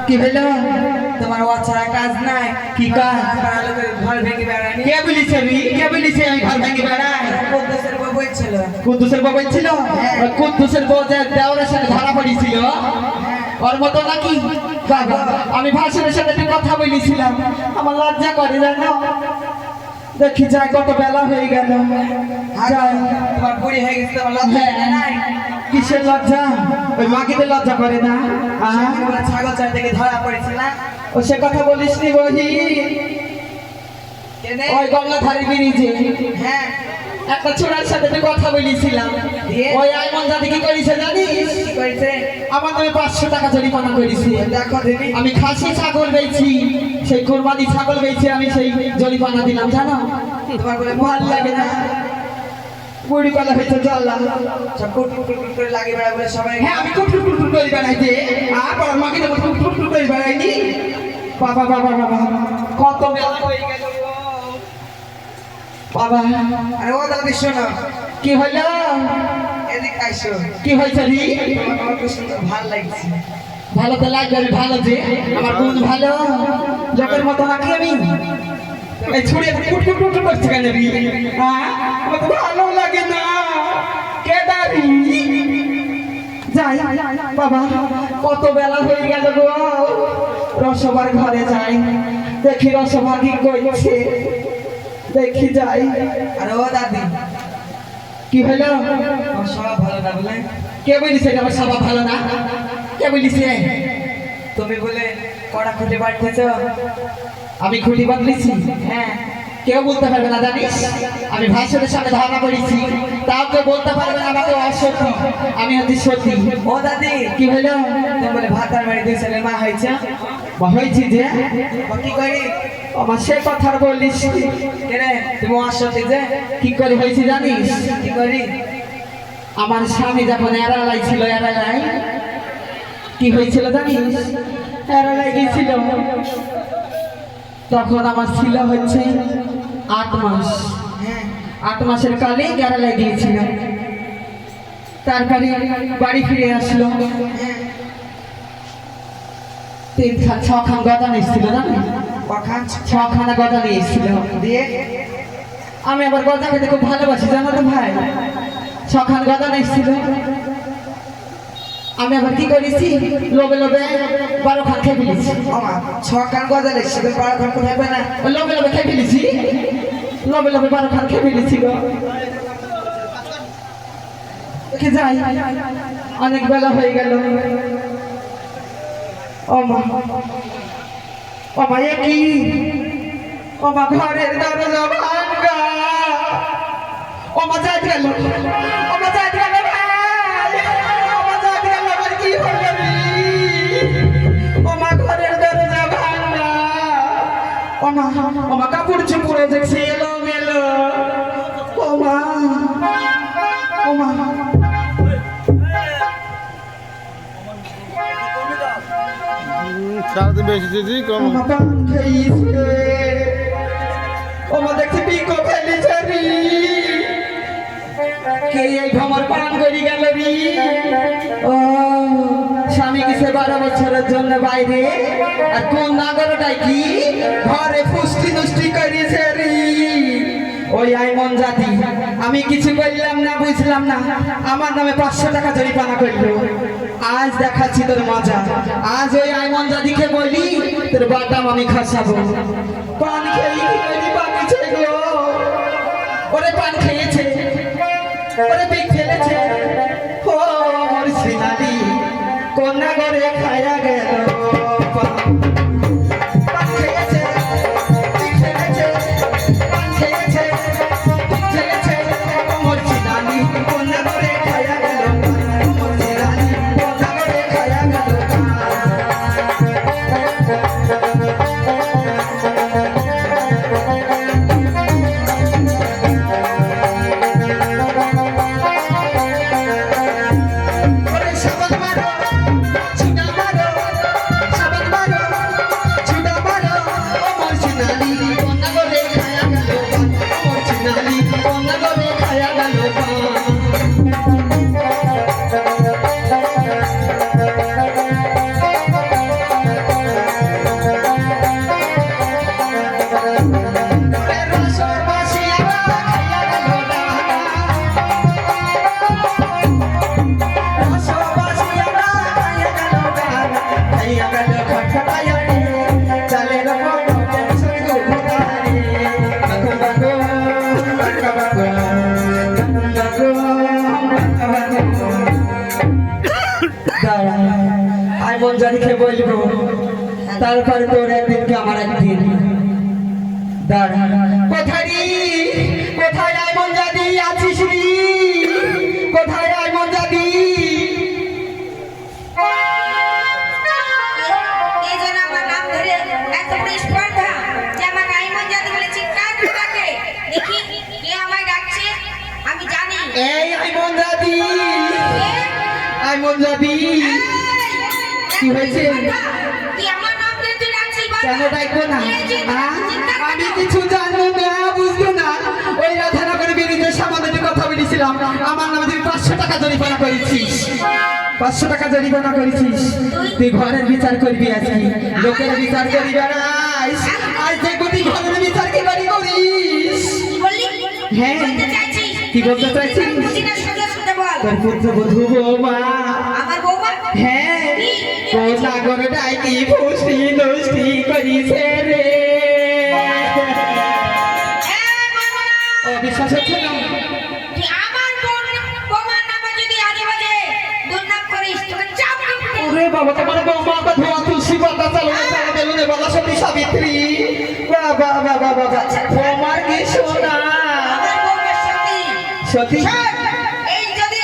কি হলো? তোমার ও ছাড়া কাজ নাই। কি কাজ? ঘর ভেঙে বেড়ায়নি। কে বলিছে কে বলিছে আমি ঘর ভেঙে বেড়াই? কুদ্দুসের বউ বলছিল। কুদ্দুসের বউ বলছিল? ওই কুদ্দুসের বউ যে দেওরের সাথে ধরা পড়েছিল ওর মতো নাকি? বাবা আমি ভাসুরের সাথে একটু কথা বলেছিলাম, আমার লজ্জা করে জানো। দেখি যাই কত বেলা হয়ে গেল। যাই তোমার বুড়ি হয়ে গেছে, তোমার লজ্জা নাই? কিসের লজ্জা? ওই মাকে লজ্জা করে না? তোমরা ছাগল চার থেকে ধরা পড়েছিল। ও সে কথা বলিস নি বহি? ওই গঙ্গাধারী ব্রিজে হ্যাঁ একটা ছোড়ার সাথে একটু কথা বলেছিলাম। ওই আইমন জাতি কি করেছে জানিস? কি করেছে? আমার নামে 500 টাকা জরিমানা করেছে। দেখো দিদি, আমি খাসি ছাগল বেচি, সেই কোরবানি ছাগল বেচে আমি সেই জরিমানা দিলাম জানো। তোমার বলে ভালো লাগে না? বুড়ি কলা হয়েছে জ্বালা। সব কুট কুট কুট করে লাগে বেড়া বলে সবাই। হ্যাঁ আমি কুটকুট কুটকুট করে বেড়াইতে আর বড় মাকে দেবো কুটকুট করে বেড়াইনি। বাবা বাবা বাবা কত বেলা হয়ে গেল গো। বাবা আরে ও দাদি শোনো, কি হলো? এদিকে আইসো। কি হয়েছে রে? আমার খুব সুন্দর ভালো লাগছে। ভালো তো লাগবে, আমি ভালো যে আমার গুণ ভালো জগের মতো নাকি আমি? এই ছুড়ে কুটকুট কুটকুট করছে কেন রে? হ্যাঁ আমার তো ভালো লাগে না। কে দাঁড়ি? যাই বাবা কত বেলা হয়ে গেল গো। রসবার ঘরে যাই, দেখি রসভা কি করছে, দেখি যাই। আরে ও দাদি, কি হলো? আমার সব ভালো না বলে? কে বলিছে আমার স্বভাব ভালো না? কে বলিছে? তুমি বলে কড়া খুঁটে বাড়তেছ। আমি খুঁটি বাঁধলেছি? হ্যাঁ কেউ বলতে পারবে না জানিস। আমি ভাইসের সামনে ধারণা করেছি, তাও কেউ বলতে পারবে না আমাকে অসত্যি। আমি হচ্ছি সত্যি। ও দাদি, কি হলো? তুমি বলে ভাতার বাড়ি 2 ছেলের মা হয়েছে। হয়েছি যে কি করি? আমার সে কথা বলিস। কেরে তুমি আসতে যে কি করে হয়েছে জানিস? কি করি? আমার স্বামী যখন এরালাই ছিল, এরালাই কি হয়েছিল জানিস? এরালাই গেছিল, তখন আমার ছিল হচ্ছে 8 মাস। হ্যাঁ 8 মাসের কালে কেরালায় গিয়েছিল। তারপরে বাড়ি ফিরে আসলো। 6খান গদা নিয়েছিল জানি? কখান 6খানা গদা নিয়ে এসেছিল। দিয়ে আমি আবার গদা খেতে খুব ভালোবাসি জানো তো ভাই। 6খান গদা নিয়েছিল। আমি আবার কি করেছি, লোভে লোভে 12 খান খেয়ে ফেলেছি। আমার 6 কান গজালে সেদিন 12 খান কোথায় পায় না? লোভে লোভে খেয়ে ফেলেছি, লোভে লোভে 12 খান খেয়ে ফেলেছি গো। দেখে যাই অনেক বেলা হয়ে গেল। ও মা, ও মা এ কি? ও মা ঘরের দরজা ভাঙা। ও মা যাই গেল, ও মা যাই গেল ভাই, ও মা যাই গেল। আমার কি হলো রে? ও মা ঘরের দরজা ভাঙা। ও মা কাপড় চোপড় দেখছি এলো মেলো। ও মা, ও মা সারাদিন বেশি দিয়েছি কম। ও মা পান খেয়েছে। ও মা দেখছি পিকো ফেলেছে রে। কে এই ভ্রমর পান করি গেল রে? ও স্বামী গেছে 12 বছরের জন্য বাইরে, আর কোন নাগরটাই কি ঘরে ফুষ্টি নুষ্টি করেছে রে। ওই আইমন জাতি, আমি কিছু বললাম না, বুঝলাম না, আমার নামে 500 টাকা জরিমানা করলো। আজ দেখাচ্ছি তোর মজা। আজ ওই আইমন জাতিকে বলি তোর বাটাম আমি খাসাবো। পান খেয়ে কি করি বাকিছে গো। ওরে পান খেয়েছে, ওরে পিক ফেলেছে। ও মোর শ্রীনালী কন্যা ঘরে খায়া গেল। পান খেয়েছে, পিক ফেলেছে, পান খেয়েছে, পিক ফেলেছে। ও মোর শ্রীনালী কন্যা ঘরে খায়া গেল। মোর শ্রীনালী কন্যা ঘরে খায়া গেল। খাইয়া গেল খটখটাইয়া রে চালের ওপর টেনশন গো খোদারে বাকো বাকো বাকো বাকো আই মন জানিকে বলবো তারপরে তোর একদিন কি আমার একদিন দাঁড়া কোথায় রে কোথায় আই মন জানি আছিস রে কোথায় আই মন জানি এই জন্য আমার নাম ধরে এত বড় স্পর্ধা যে আমার আইমন জাতি বলে চিৎকার করে ডাকে দেখি কে আমায় ডাকছে আমি জানি এই আই মন জানি আই মন জানি কি হয়েছে তুই আমার নাম ধরে তুই ডাকছিস কেন ডাকবো না আমি কিছু জানো না বুঝবো না ওই রাধানগরের বিরুদ্ধে সামান্য একটু কথা বলেছিলাম আমার নামে তুই 500 টাকা জরিমানা করেছিস 500 টাকা জরিমানা করেছিস তুই ঘরের বিচার করবি আজকে লোকের বিচার করবি বেড়াইস আর যে তুই ঘরের বিচার কি বাড়ি করিস কি বললি হ্যাঁ বলতে চাইছিস কি বলতে চাইছিস বুঝি না সোজা সোজা বল তোর পুত্রবধূ বৌমা আমার বৌমা হ্যাঁ ও নাগর ডাইকি ফুসি নষ্টি করিছে রে ও বিশ্বাস হচ্ছে না তুই আমার বৌমার নামে যদি আজে বাজে দুর্নাম করিস তোকে চাপ ওরে বাবা তোমার বৌমা কথা তুলসী পাতা চালনে চালা দেলনে বলা সতী সাবিত্রী বাবা বাবা বাবা তোমার কি শোনা আমার বৌমার সত্যি সতী এই যদি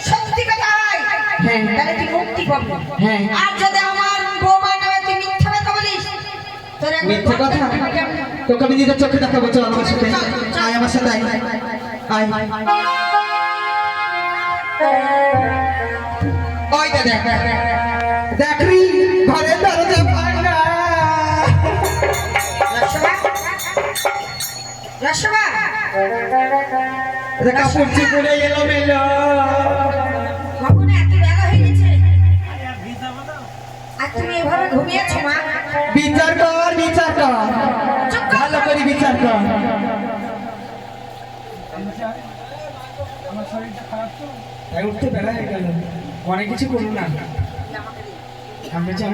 সত্যি কথা হয় হ্যাঁ। তাহলে তুই মুক্তি পাবি হ্যাঁ। আর যদি আমার বৌমার নামে তুই মিথ্যা কথা বলিস তোর একবার মিথ্যে কথা তোকে আমি নিজের চোখে দেখাবো চল আমার সাথে আয় আমার সাথে আয় আয় ওই দেখ দেখ রি ঘরের দরজা ভাঙা রসবা রে কাপড় চিপুরে এলো মেলো কখন এত বেলা হয়ে গেছে আর তুমি এভাবে ঘুমিয়েছো মা বিচার কর ভালো করে বিচার কর তাই উঠতে বেলা হয়ে গেল অনেক কিছু করুন না আমি চান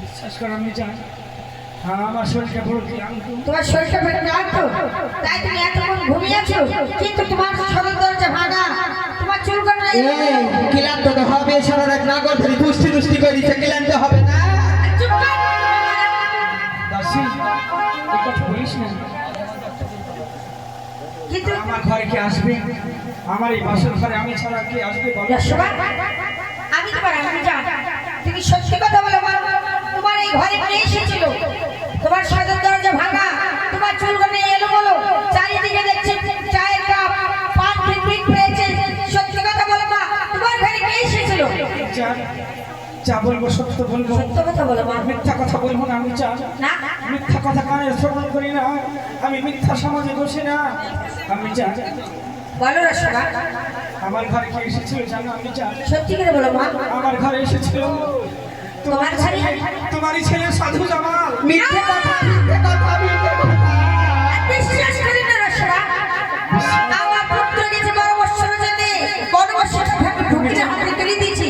বিশ্বাস কর আমি চান হ্যাঁ আমার শরীরটা পুরো ক্লান্ত তোমার শরীরটা পেটে লাগতো তাই তুমি এতক্ষণ ঘুমিয়েছো কিন্তু তোমার সদর দরজা ভাঙা তোমার চুল কাটা এই ক্লান্ত তো হবে সারা রাত নাগর ধরে দুষ্টি করিছে ক্লান্ত হবে না চুপ কর দাসী এই কথা বলিস না কিন্তু আমার ঘরে কে আসবে আমার এই বাসর ঘরে আমি ছাড়া কে আসবে বলো রসবা আমি তোমার আমি জান তুমি সত্যি কথা বলো মা তোমার এই ঘরে কে এসেছিল তোমার সদর দরজা ভাঙা তোমার চুল কাটা এলো বলো চারিদিকে দেখছি চায়ের কাপ পান পিট পেয়েছে সত্যি কথা বলো মা তোমার ঘরে কে এসেছিল চা চা বলবো সত্য বলবো সত্য কথা বলো মা মিথ্যা কথা বলবো না আমি চা না মিথ্যা কথা কানে শ্রবণ করি না আমি মিথ্যা সমাজে বসি না আমি চা বলো রসবা আমার ঘরে কে এসেছিল জানো আমি চা সত্যি করে বলো মা আমার ঘরে এসেছিল তোমার ঘরে তোমারই ছেলে সাধু জামাল মিথ্যে কথা আর বিশ্বাস করি না রসবা আমার পুত্র গেছে বড় বৎসর জেনে বড় বৎসর ঠাকুর ঢুকিয়ে হাতে তুলে দিয়েছি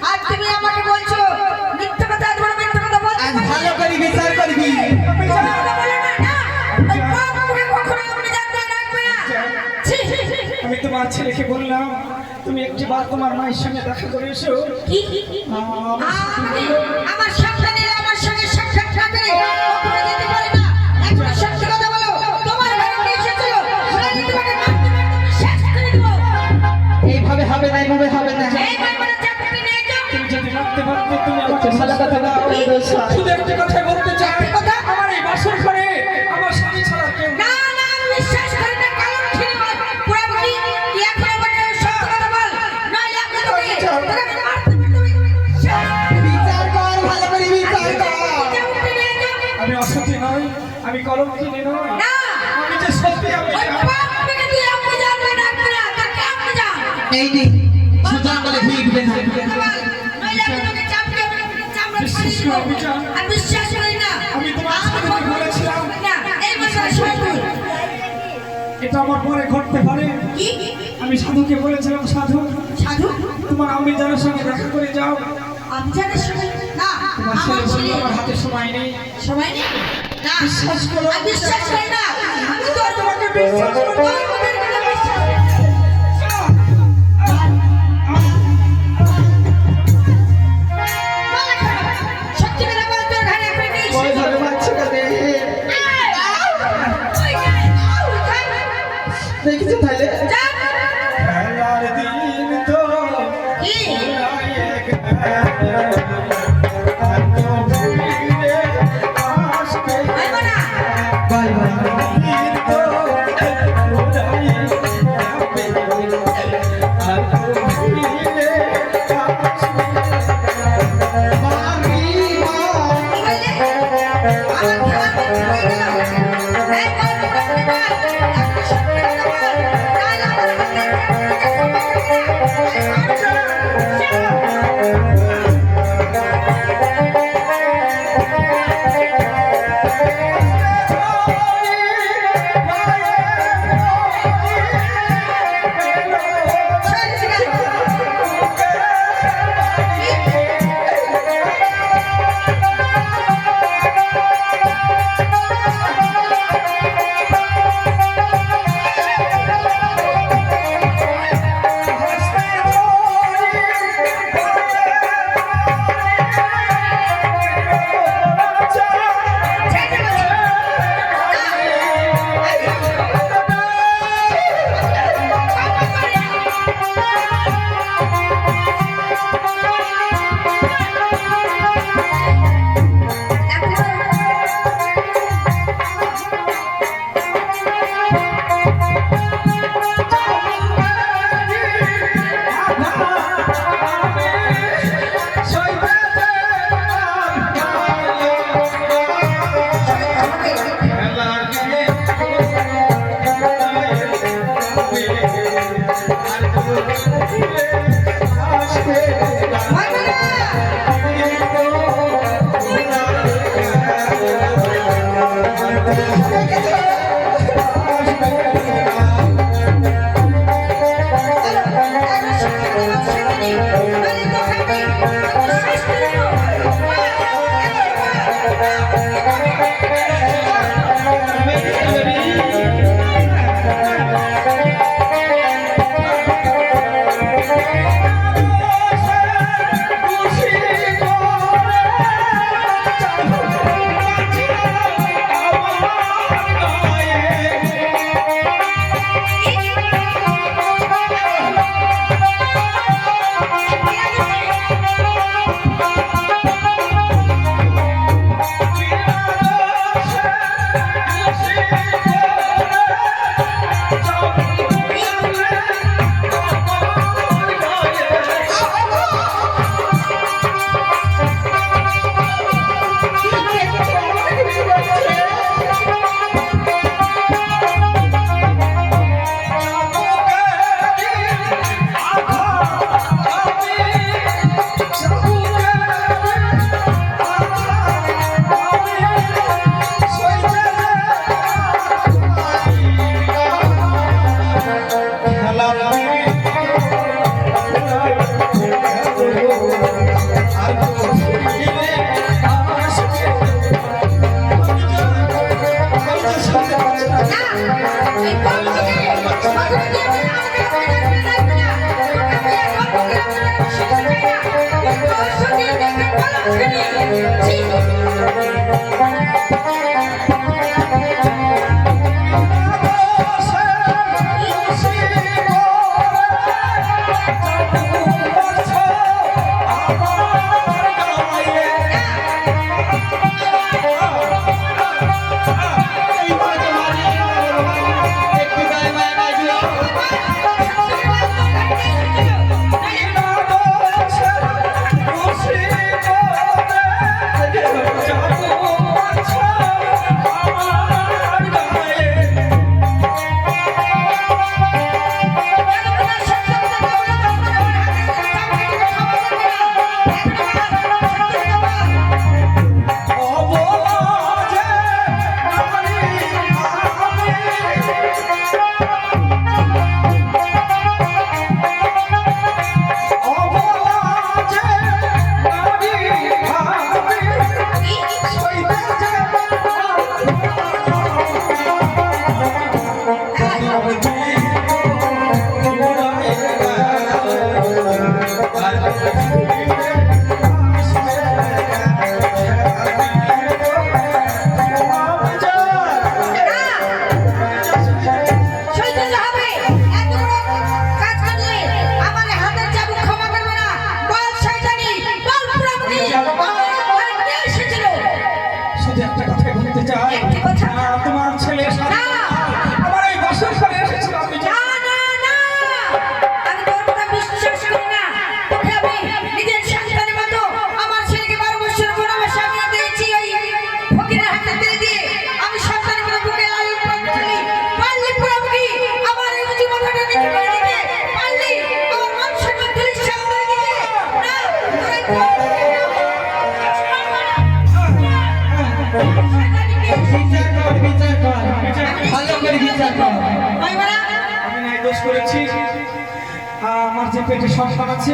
আর তুমি আমাকে বলছো মিথ্যা কথা তোমার মিথ্যা কথা বলছো আজ ভালো করে বিচার করবি মিথ্যা কথা বলো না না ওই পাপ করে কখনো আপনি জানতে রাখবে না ছি, ছি, ছি, ছি। আমি তোমার ছেলেকে বললাম তুমি একটি বার তোমার মায়ের সঙ্গে দেখা করে এসো কি আমি আমার সন্তানের আমার সঙ্গে সাক্ষাৎ না করে কখনো যেতে পারে না এখন সত্যি কথা বলো তোমার ঘরে কে এসেছিল আমি তোমাকে মারতে মারতে আমি শেষ করে দেবো এইভাবে হবে না এই মারমারা চাকরি নেই তো তুমি যদি মারতে পারতে তুমি আমাকে ভালো কথা না বলে দোষ হয়। শুধু একটি কথা বলতে চাই একটি কথা? আমার এই বাসর ঘরে আমার স্বামী ছাড়া কেউ না না আমি বিশ্বাস করি না কারণ ছিল পুরো বুঝি কি এখন আমাকে সত্য কথা বল নইলে আমি তোকে মারতে মারতে শেষ বিচার কর ভালো করে বিচার কর উঠে নিয়ে যাও আমি অসতী নই আমি কলঙ্কিনী নই না আমি যে সত্যি আমি ওই পাপ থেকে তুই আপনি জানবে না তাকে আপনি জান এই নে সুতরাং বলে ভিড়বে না নইলে আমি তোকে চাপকে চামড়া বিশ্বাস করো, আমি জান। আর বিশ্বাস করি না আমি তোমার সাথে বলেছিলাম না এই বছর সত্য এটা আমার পরে ঘটতে পারে কি আমি সাধুকে বলেছিলাম সাধু সাধু তোমার আমি জানার সঙ্গে দেখা করে যাও। আমি জানি শুনে না তোমার আমার ছেলে বলল ছেলে আমার হাতে সময় নেই। সময় নেই না বিশ্বাস করো। আমি বিশ্বাস করি না আমি তো তোমাকে বিশ্বাস করবো। আমাদের কথা বিশ্বাস করি না। বল এখন, সত্যি কথা বল, তোর ঘরে আপনি কি ওই ধরে মারছে কেনে? দেখেছো তাহলে? খেলার দিন তো কি? এক এত ভিড়ে আসবে বলবো না। Bye bye. দিন তো ওরাই যাবে এত ভিড়ে আসবে। মামি মা। কি বললে? আমার খাবার বন্ধ হয়ে গেল। এই বল, বল, বল, একটা সত্যি কথা বল। তাহলে আমার হাতে বিচার কর বিচার কর ভালো করে বিচার কর আমি বলা আমি নাই দোষ করেছি আমার যে পেটে সন্তান আছে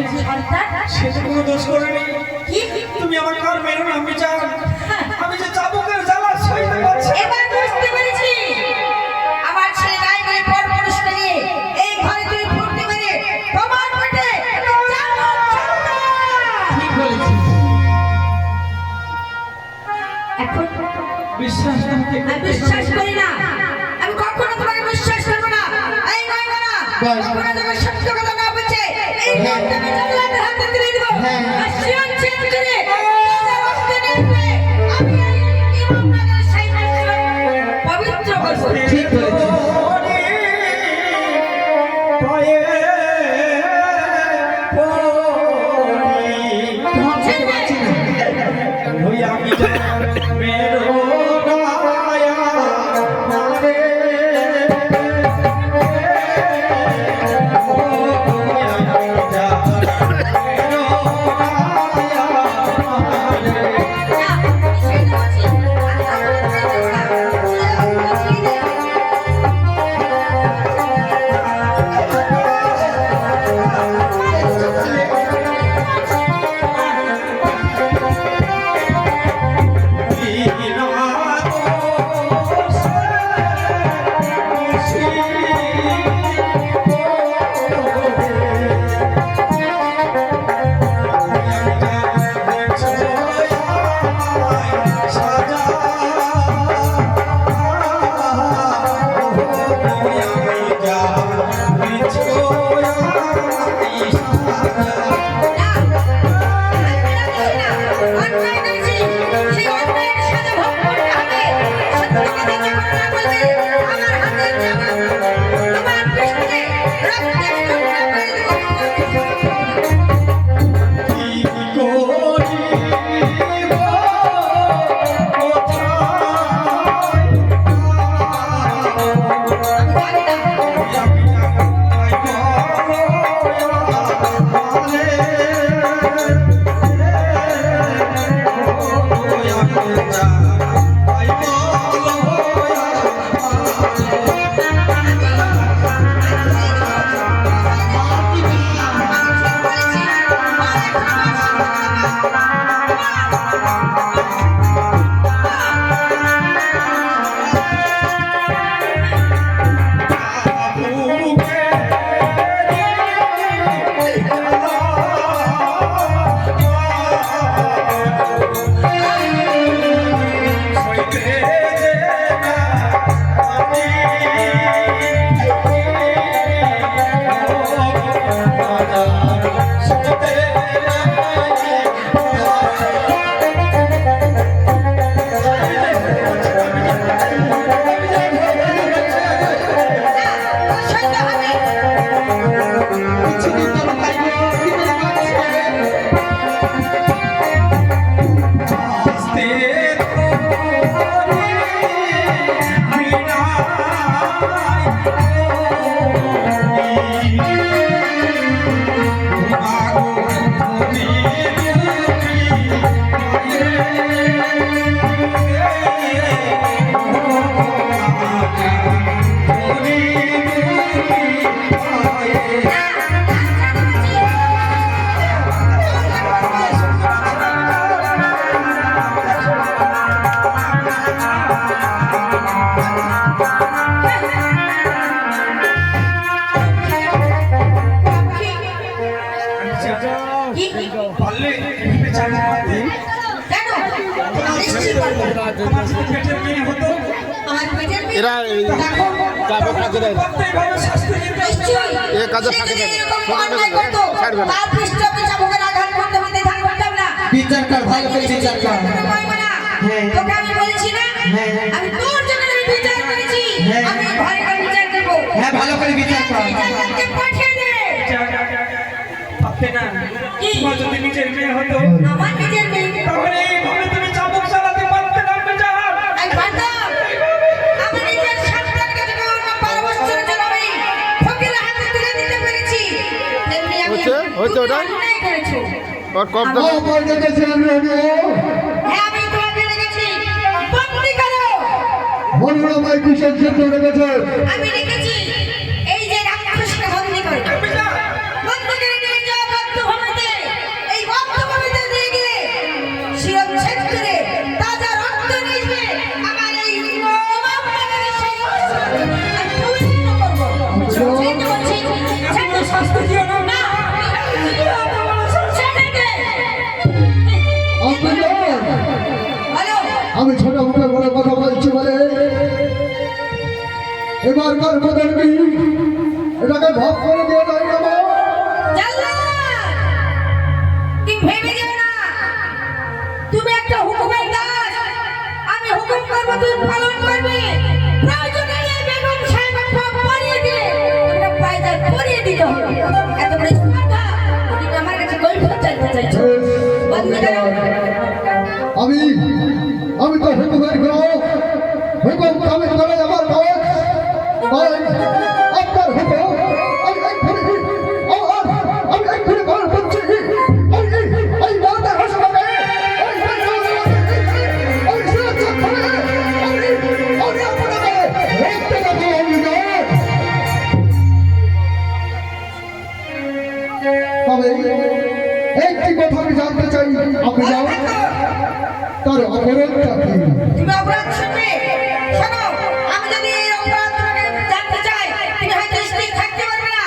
সে তো কোনো দোষ করেনি কি তুমি আমার কার মেরো না বিচার আমি যে চাবুকের জ্বালা সইতে পারছি না। এবার বুঝতে পেরেছি আমার ছেলে নাই বলে পর পুরুষকে নিয়ে এই ঘরে তুই ফুটতে মেরে তোমার পেটে ঠিক বলেছিস এখন বিশ্বাস তোমাকে আমি বিশ্বাস করি না আমি কখনো তোমাকে বিশ্বাস করবো না এই নয় না বল। কখনো তোমার সত্য কথা না বলছে এই নামটা আমি জানলার হাতে তুলে দিব হ্যাঁ। আর শিওন চেঞ্জ করে তাদের রক্তে নেবে আমি এই ইমামনগর সাইকেল পবিত্র করবো ঠিক বলেছিস তোমার বুঝতে পারছি না আমি মেরো পারলে বিচার করতে কেন নিশ্চয়ই করবো। তোমার যদি পেটের মেয়ে হতো আমার পেটের মেয়ে এরা এই দেখো ক্লাবে ফাঁকে দেয় না। প্রত্যেকভাবে শাস্তি দিতে নিশ্চয়ই এ কাজে সে ফাঁকে যদি দেয় না। এরকম শোনো না, অন্যায় করতো, ছাড়বে না। তার পৃষ্ঠকে চাবুকের আঘাত করতে হতে থাকতাম না। বিচার কর ভালো করে বিচার কর কোনো কইবো না। হ্যাঁ। তোকে আমি বলেছি না হ্যাঁ। আমি তোর জন্য আমি বিচার করেছি হ্যাঁ। আমি ঘরে ঘরে বিচার করবো হ্যাঁ ভালো করে বিচার কর বিচারকে পাঠিয়ে দে পারতে না তোমার যদি নিজের মেয়ে হতো আমার নিজের মেয়ে তাহলে এইভাবে তুমি চাবুক চালাতে পারতে না বিচার আমি পারতাম আমি নিজের সন্তানকে যখন 12 বছরের জন্য আমি ফকিরের হাতে তুলে দিতে পেরেছি তেমনি আমি হচ্ছে ওটা? অন্যায় করেছি আমায় ডেকেছেন রেডিও। হ্যাঁ, আমি তোমাকে ডেকেছি। বন্দি করো। বলুন আমায় কিসের জন্য ডেকেছেন? আমি ডেকেছি এই যে রাক্ষসকে বন্দি করো। বন্দি করে নিয়ে যাও বদ্ধভূমিতে। এই বদ্ধভূমিতে নিয়ে গিয়ে শিরচ্ছেদ করে তাজা রক্ত নিয়ে আমার এই ইমামবাড়ির সেই আর পবিত্র করবো। সেই তো বলছি, ছেড়ে শাস্তি দিও না। না, ছেড়ে দে। আপনি জানেন, বলো। আমি ছোট মুখে বড় কথা বলছি বলে এবারকার বদলবি এটাকে ভাব করে দিয়ে দেয় না। জাল্লাদ, তুমি ভেবে যেও না তুমি একটা হুকুমের দাস। আমি হুকুম করবো, তুমি পালন করবে। প্রয়োজনে এই বেগম সাহেবের পা পরিয়ে দিলে তোমরা পায়দার পরিয়ে দিতে হবে। এত বড় স্পর্ধা তুমি আমার কাছে কৈফিয়ত চাইতে চাইছো। বন্দি করো। আমি আমি তো হুকুমের গ্রহ হুকুম কামিল করে আমার কাজ তাই আপনার হুকুম আমি এক্ষুনি পালন করছি। এই রাতে হাসপাতালে তবে একটি কথা আমি জানতে চাই, আপনি যাও তার অপরাধটা কি? তুমি অপরাধ শুনবে? শোনো, আমি যদি এই অপরাধ তোমাকে জানতে চাই, তুমি হয়তো স্থির থাকতে পারবে না।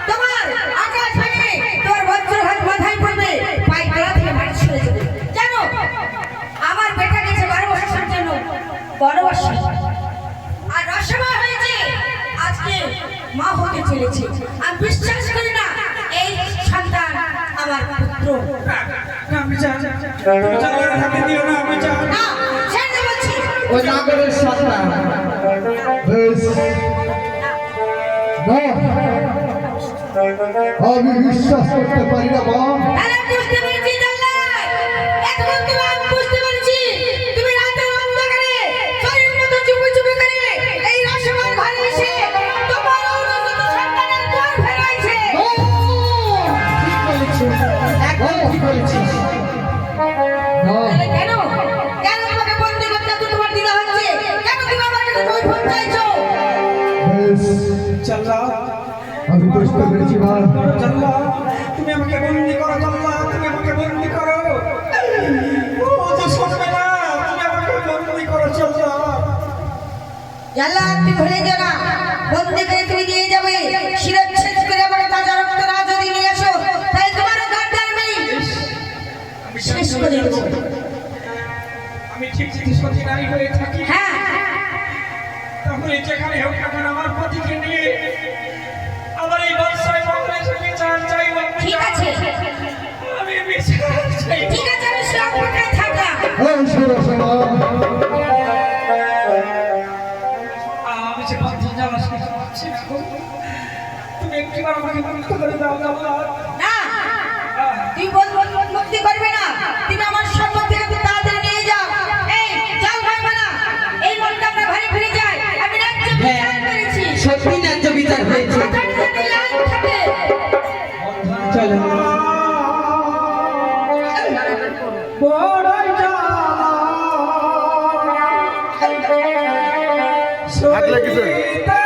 তোমার আকাশ ভেঙে তোমার বজ্রঘাত মাথায় পড়বে, পায়ে তলা থেকে মাটি সরে যাবে। জানো, আমার বেটা গেছে 12 বছরের জন্য বনবাসে, আর রসময় হয়েছে আজকে মা হতে চলেছে। আমি বিশ্বাস করি না এই সন্তান আমার পুত্র। আমি চাই তুমি জানলার হাতে দিও না। আমি চাই না, ছেড়ে বলছি। ওই নাগরের সন্তান বেশ, না আমি বিশ্বাস করতে পারি না মা। আরে বুঝতে পেরেছি জানলাই। এখন তুমি আমি বুঝতে পেরেছি তুমি রাতের অন্ধকারে চোরের মতো চুপি চুপি করে এই রসমার ঘরে এসে তোমার অনুগত সন্তানের ঘর ফেরাইছে। ঠিক বলেছিস, একদম ঠিক বলেছিস। তাহলে কেন কেন তোমাকে বন্দি করতে এত তোমার দ্বিধা হচ্ছে? কেন তুমি আমার কাছে কৈফিয়ত চাইছো? বেশ, জাল্লাদ, আমি বুঝতে পেরেছি মা। জাল্লাদ, তুমি আমাকে বন্দি করো। জাল্লাদ, তুমি আমাকে বন্দি করো। ও তো শুনবে না। তুমি আমাকে বন্দি করো। জাল্লাদ, জানলা তুমি ভুলে যেও না, বন্দি করে তুমি নিয়ে যাবে। শিরচ্ছেদ করে আমাকে তাজা রক্ত না যদি নিয়ে আসো তাহলে তোমারও গার্ডার নেই আমি শেষ করে দেবো। আমি ঠিক যদি সতী নারী হয়ে থাকি, হ্যাঁ, তাহলে যেখানে হোক না কেন আমার পতিকে নিয়ে আমার এই বাদশাহ বাংলার সঙ্গে চার চাই। ঠিক আছে, আমি বিচার চাই। ঠিক আছে, আমি সে অপেক্ষায় থাকলাম। এই সুরসভা, আমি যে বাধ্য যাওয়া শুনতে পাচ্ছি না গো। তুমি একটিবার আমাকে মুক্ত করে দাও। জাল্লাদ, না, তুই মুক্তি করবে না। তুমি আমার সম্পদ থেকে খুব তাড়াতাড়ি নিয়ে যাও। এই যাও ভাই মানা, এই মনটা আমরা ঘরে ফিরে যাই। আমি রাজ্য বিচার করেছি। সত্যি ন্যায্য বিচার হয়েছে। কথাটা যেন লাল থাকে। চলো। বড়ই জ্বালা, হাত লেগেছে। সইতে